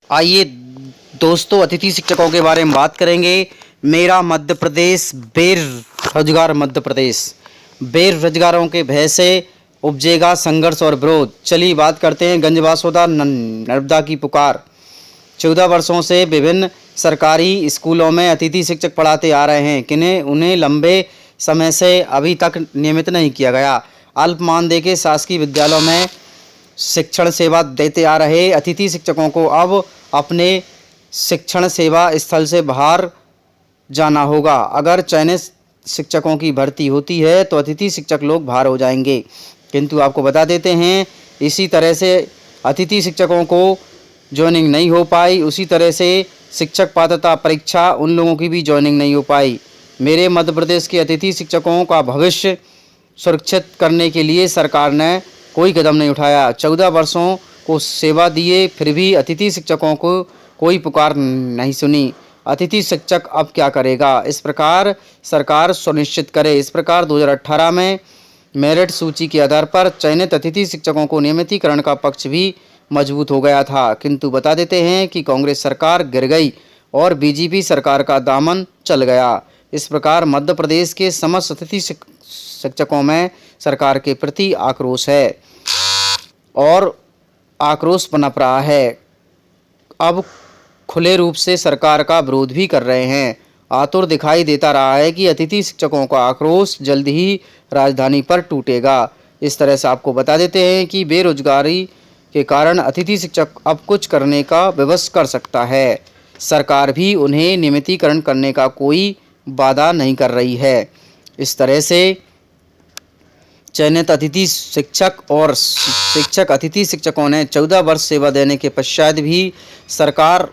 आइए दोस्तों, अतिथि शिक्षकों के बारे में बात करेंगे। मेरा मध्य प्रदेश बेरोजगार मध्य प्रदेश। बेरोजगारों के भय से उपजेगा संघर्ष और विरोध। चलिए बात करते हैं गंजवासोदा नर्मदा की पुकार। 14 वर्षों से विभिन्न सरकारी स्कूलों में अतिथि शिक्षक पढ़ाते आ रहे हैं, किन्हें उन्हें लंबे समय से अभी तक नियमित नहीं किया गया। अल्प मानदेय के शासकीय विद्यालयों में शिक्षण सेवा देते आ रहे अतिथि शिक्षकों को अब अपने शिक्षण सेवा स्थल से बाहर जाना होगा। अगर चयनित शिक्षकों की भर्ती होती है तो अतिथि शिक्षक लोग बाहर हो जाएंगे। किंतु आपको बता देते हैं, इसी तरह से अतिथि शिक्षकों को ज्वाइनिंग नहीं हो पाई, उसी तरह से शिक्षक पात्रता परीक्षा उन लोगों की भी ज्वाइनिंग नहीं हो पाई। मेरे मध्य प्रदेश के अतिथि शिक्षकों का भविष्य सुरक्षित करने के लिए सरकार ने कोई कदम नहीं उठाया। 14 वर्षों को सेवा दिए, फिर भी अतिथि शिक्षकों को कोई पुकार नहीं सुनी। अतिथि शिक्षक अब क्या करेगा, इस प्रकार सरकार सुनिश्चित करे। इस प्रकार 2018 में मेरिट सूची के आधार पर चयनित अतिथि शिक्षकों को नियमितीकरण का पक्ष भी मजबूत हो गया था, किंतु बता देते हैं कि कांग्रेस सरकार गिर गई और बीजेपी सरकार का दामन चल गया। इस प्रकार मध्य प्रदेश के समस्त अतिथि शिक्षकों में सरकार के प्रति आक्रोश है और आक्रोश पनप रहा है। अब खुले रूप से सरकार का विरोध भी कर रहे हैं। आतुर दिखाई देता रहा है कि अतिथि शिक्षकों का आक्रोश जल्द ही राजधानी पर टूटेगा। इस तरह से आपको बता देते हैं कि बेरोजगारी के कारण अतिथि शिक्षक अब कुछ करने का विवश कर सकता है। सरकार भी उन्हें नियमितीकरण करने का कोई वादा नहीं कर रही है। इस तरह से चयनित अतिथि शिक्षक और शिक्षक अतिथि शिक्षकों ने 14 वर्ष सेवा देने के पश्चात भी सरकार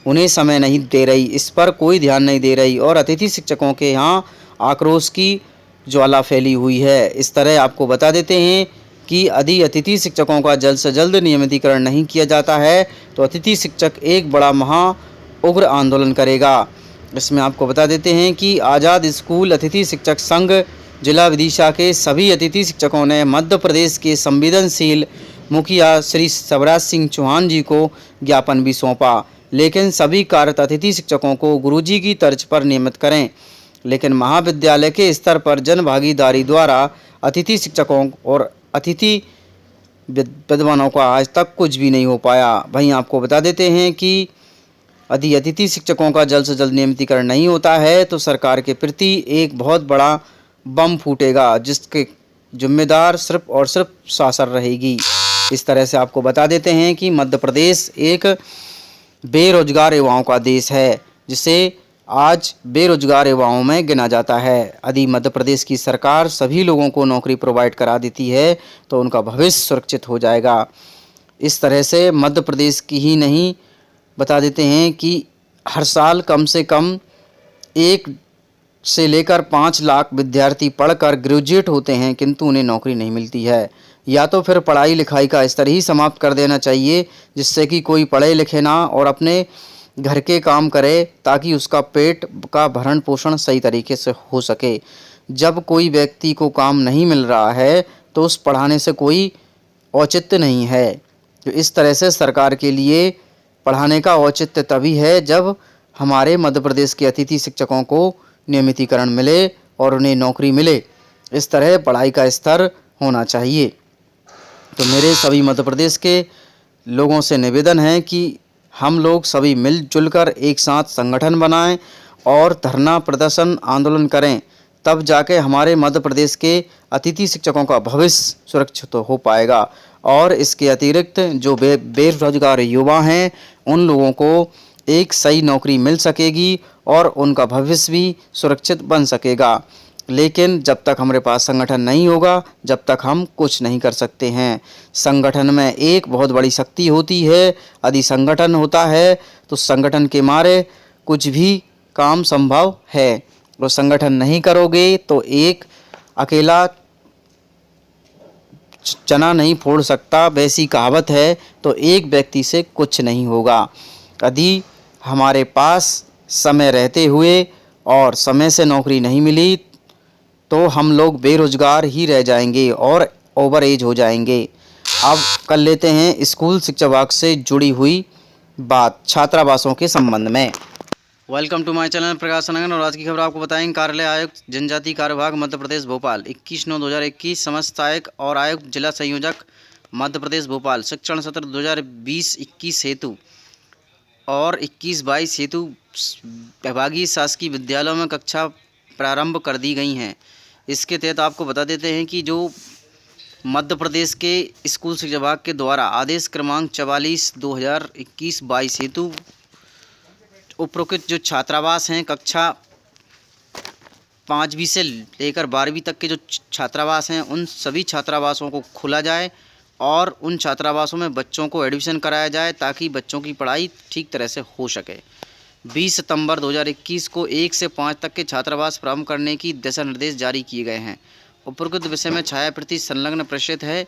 उन्हें समय नहीं दे रही, इस पर कोई ध्यान नहीं दे रही और अतिथि शिक्षकों के यहाँ आक्रोश की ज्वाला फैली हुई है। इस तरह आपको बता देते हैं कि यदि अतिथि शिक्षकों का जल्द से जल्द नियमितीकरण नहीं किया जाता है तो अतिथि शिक्षक एक बड़ा उग्र आंदोलन करेगा। इसमें आपको बता देते हैं कि आज़ाद स्कूल अतिथि शिक्षक संघ जिला विदिशा के सभी अतिथि शिक्षकों ने मध्य प्रदेश के संवेदनशील मुखिया श्री शिवराज सिंह चौहान जी को ज्ञापन भी सौंपा, लेकिन सभी कार्यरत अतिथि शिक्षकों को गुरुजी की तर्ज पर नियमित करें। लेकिन महाविद्यालय के स्तर पर जन भागीदारी द्वारा अतिथि शिक्षकों और अतिथि विद्वानों का आज तक कुछ भी नहीं हो पाया। वहीं आपको बता देते हैं कि यदि अतिथि शिक्षकों का जल्द से जल्द नियमितीकरण नहीं होता है तो सरकार के प्रति एक बहुत बड़ा बम फूटेगा, जिसके जिम्मेदार सिर्फ और सिर्फ शासन रहेगी। इस तरह से आपको बता देते हैं कि मध्य प्रदेश एक बेरोजगार युवाओं का देश है, जिसे आज बेरोजगार युवाओं में गिना जाता है। यदि मध्य प्रदेश की सरकार सभी लोगों को नौकरी प्रोवाइड करा देती है तो उनका भविष्य सुरक्षित हो जाएगा। इस तरह से मध्य प्रदेश की ही नहीं, बता देते हैं कि हर साल कम से कम 1 से लेकर 5 लाख विद्यार्थी पढ़कर ग्रेजुएट होते हैं, किंतु उन्हें नौकरी नहीं मिलती है। या तो फिर पढ़ाई लिखाई का स्तर ही समाप्त कर देना चाहिए, जिससे कि कोई पढ़े लिखे ना और अपने घर के काम करे, ताकि उसका पेट का भरण पोषण सही तरीके से हो सके। जब कोई व्यक्ति को काम नहीं मिल रहा है तो उस पढ़ाने से कोई औचित्य नहीं है। तो इस तरह से सरकार के लिए पढ़ाने का औचित्य तभी है जब हमारे मध्य प्रदेश के अतिथि शिक्षकों को नियमितीकरण मिले और उन्हें नौकरी मिले। इस तरह पढ़ाई का स्तर होना चाहिए। तो मेरे सभी मध्य प्रदेश के लोगों से निवेदन है कि हम लोग सभी मिलजुल कर एक साथ संगठन बनाएं और धरना प्रदर्शन आंदोलन करें, तब जाके हमारे मध्य प्रदेश के अतिथि शिक्षकों का भविष्य सुरक्षित हो पाएगा। और इसके अतिरिक्त जो बेरोजगार युवा हैं उन लोगों को एक सही नौकरी मिल सकेगी और उनका भविष्य भी सुरक्षित बन सकेगा। लेकिन जब तक हमारे पास संगठन नहीं होगा, जब तक हम कुछ नहीं कर सकते हैं। संगठन में एक बहुत बड़ी शक्ति होती है। यदि संगठन होता है तो संगठन के मारे कुछ भी काम संभव है, और संगठन नहीं करोगे तो एक अकेला चना नहीं फोड़ सकता, वैसी कहावत है। तो एक व्यक्ति से कुछ नहीं होगा। यदि हमारे पास समय रहते हुए और समय से नौकरी नहीं मिली तो हम लोग बेरोजगार ही रह जाएंगे और ओवर एज हो जाएंगे। अब कर लेते हैं स्कूल शिक्षा विभाग से जुड़ी हुई बात छात्रावासों के संबंध में। वेलकम टू माय चैनल प्रकाश संगन और आज की खबर आपको बताएंगे। कार्यालय आयुक्त जनजातीय कार्य विभाग मध्य प्रदेश भोपाल 21/9/2021 समस्त और आयुक्त जिला संयोजक मध्य प्रदेश भोपाल शिक्षण सत्र 2020-21 हेतु और 21-22 हेतु विभागीय शासकीय विद्यालयों में कक्षा प्रारंभ कर दी गई हैं। इसके तहत आपको बता देते हैं कि जो मध्य प्रदेश के स्कूल शिक्षा विभाग के द्वारा आदेश क्रमांक 44/2021-22 हेतु उपरोक्त जो छात्रावास हैं कक्षा 5वीं से लेकर 12वीं तक के जो छात्रावास हैं उन सभी छात्रावासों को खोला जाए और उन छात्रावासों में बच्चों को एडमिशन कराया जाए ताकि बच्चों की पढ़ाई ठीक तरह से हो सके। 20 सितंबर 2021 को 1 से 5 तक के छात्रावास प्रारंभ करने की दिशा निर्देश जारी किए गए हैं। उपरोक्त विषय में छायाप्रति संलग्न प्रेषित है।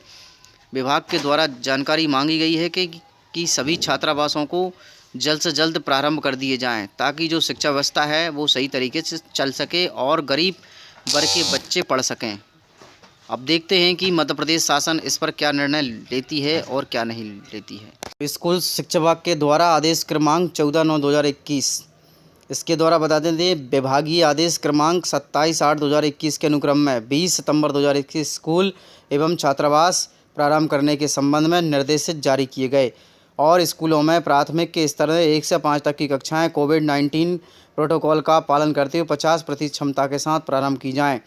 विभाग के द्वारा जानकारी मांगी गई है कि सभी छात्रावासों को जल्द से जल्द प्रारंभ कर दिए जाएं ताकि जो शिक्षा व्यवस्था है वो सही तरीके से चल सके और गरीब वर्ग के बच्चे पढ़ सकें। अब देखते हैं कि मध्य प्रदेश शासन इस पर क्या निर्णय लेती है और क्या नहीं लेती है। स्कूल शिक्षा विभाग के द्वारा आदेश क्रमांक 14/9/2021 इसके द्वारा बता दें विभागीय आदेश क्रमांक 27/8/2021 के अनुक्रम में 20 सितंबर 2021 स्कूल एवं छात्रावास प्रारंभ करने के संबंध में निर्देश जारी किए गए और स्कूलों में प्राथमिक के स्तर में 1 से 5 तक की कक्षाएं कोविड-19 प्रोटोकॉल का पालन करते हुए 50% क्षमता के साथ प्रारंभ की जाएं।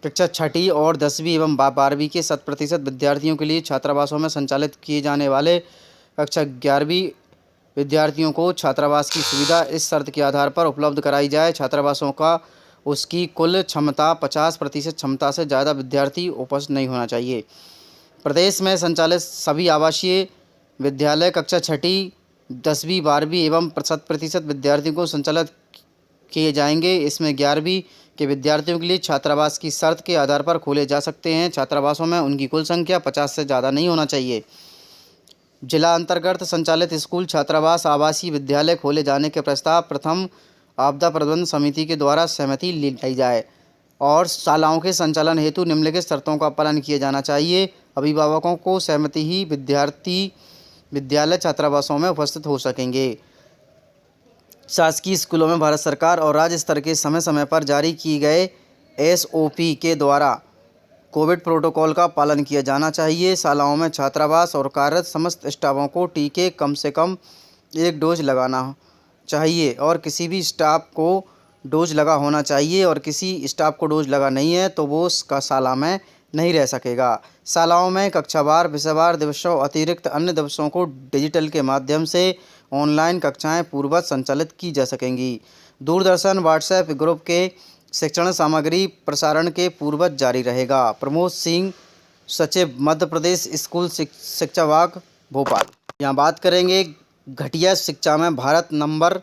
कक्षा 6ठी और 10वीं एवं 12वीं के 100% विद्यार्थियों के लिए छात्रावासों में संचालित किए जाने वाले कक्षा 11वीं विद्यार्थियों को छात्रावास की सुविधा इस शर्त के आधार पर उपलब्ध कराई जाए छात्रावासों का उसकी कुल क्षमता 50% क्षमता से ज़्यादा विद्यार्थी उपस्थित नहीं होना चाहिए। प्रदेश में संचालित सभी आवासीय विद्यालय कक्षा 6ठी 10वीं 12वीं एवं 100% विद्यार्थियों को संचालित किए जाएंगे। इसमें 11वीं के विद्यार्थियों के लिए छात्रावास की शर्त के आधार पर खोले जा सकते हैं। छात्रावासों में उनकी कुल संख्या 50 से ज़्यादा नहीं होना चाहिए। जिला अंतर्गत संचालित स्कूल छात्रावास आवासीय विद्यालय खोले जाने के प्रस्ताव प्रथम आपदा प्रबंधन समिति के द्वारा सहमति ली जाए और शालाओं के संचालन हेतु निम्नलिखित शर्तों का पालन किया जाना चाहिए। अभिभावकों को सहमति ही विद्यार्थी विद्यालय छात्रावासों में उपस्थित हो सकेंगे। शासकीय स्कूलों में भारत सरकार और राज्य स्तर के समय समय पर जारी किए गए SOP के द्वारा कोविड प्रोटोकॉल का पालन किया जाना चाहिए। शालाओं में छात्रावास और कार्यरत समस्त स्टाफों को टीके कम से कम 1 डोज लगाना चाहिए और किसी भी स्टाफ को डोज लगा होना चाहिए और किसी स्टाफ को डोज लगा नहीं है तो वो उसका शाला में नहीं रह सकेगा। शालाओं में कक्षावार विषयवार दिवसों अतिरिक्त अन्य दिवसों को डिजिटल के माध्यम से ऑनलाइन कक्षाएं पूर्ववत संचालित की जा सकेंगी। दूरदर्शन व्हाट्सएप ग्रुप के शिक्षण सामग्री प्रसारण के पूर्ववत जारी रहेगा। प्रमोद सिंह, सचिव मध्य प्रदेश स्कूल शिक्षा विभाग भोपाल। यहाँ बात करेंगे घटिया शिक्षा में भारत नंबर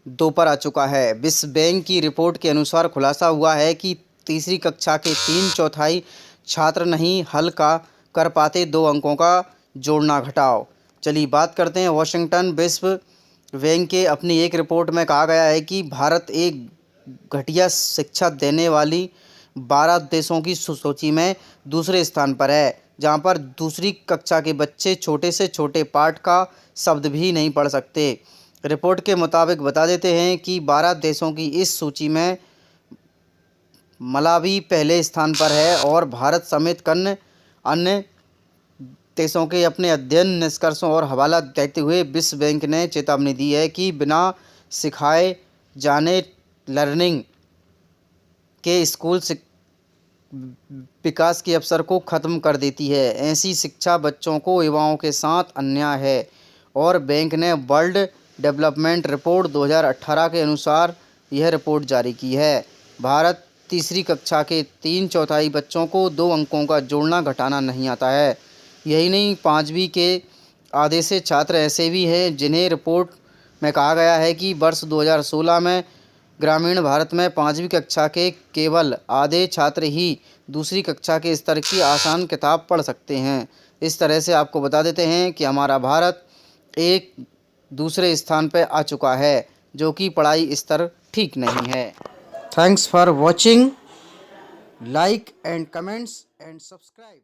2 पर आ चुका है। विश्व बैंक की रिपोर्ट के अनुसार खुलासा हुआ है कि तीसरी कक्षा के 3/4 छात्र नहीं हल कर पाते 2 अंकों का जोड़ना घटाव। चलिए बात करते हैं वॉशिंगटन विश्व बैंक के अपनी एक रिपोर्ट में कहा गया है कि भारत एक घटिया शिक्षा देने वाली 12 देशों की सूची में दूसरे स्थान पर है, जहां पर दूसरी कक्षा के बच्चे छोटे से छोटे पाठ का शब्द भी नहीं पढ़ सकते। रिपोर्ट के मुताबिक बता देते हैं कि 12 देशों की इस सूची में मलावी पहले स्थान पर है और भारत समेत अन्य देशों के अपने अध्ययन निष्कर्षों और हवाला देते हुए विश्व बैंक ने चेतावनी दी है कि बिना सिखाए जाने लर्निंग के स्कूल विकास के अवसर को ख़त्म कर देती है। ऐसी शिक्षा बच्चों को युवाओं के साथ अन्याय है और बैंक ने वर्ल्ड डेवलपमेंट रिपोर्ट 2018 के अनुसार यह रिपोर्ट जारी की है। भारत तीसरी कक्षा के 3/4 बच्चों को 2 अंकों का जोड़ना घटाना नहीं आता है। यही नहीं, 5वीं के आधे से छात्र ऐसे भी हैं जिन्हें रिपोर्ट में कहा गया है कि वर्ष 2016 में ग्रामीण भारत में 5वीं कक्षा के केवल आधे छात्र ही दूसरी कक्षा के स्तर की आसान किताब पढ़ सकते हैं। इस तरह से आपको बता देते हैं कि हमारा भारत एक दूसरे स्थान पर आ चुका है, जो कि पढ़ाई स्तर ठीक नहीं है। Thanks for watching, like and comments and subscribe.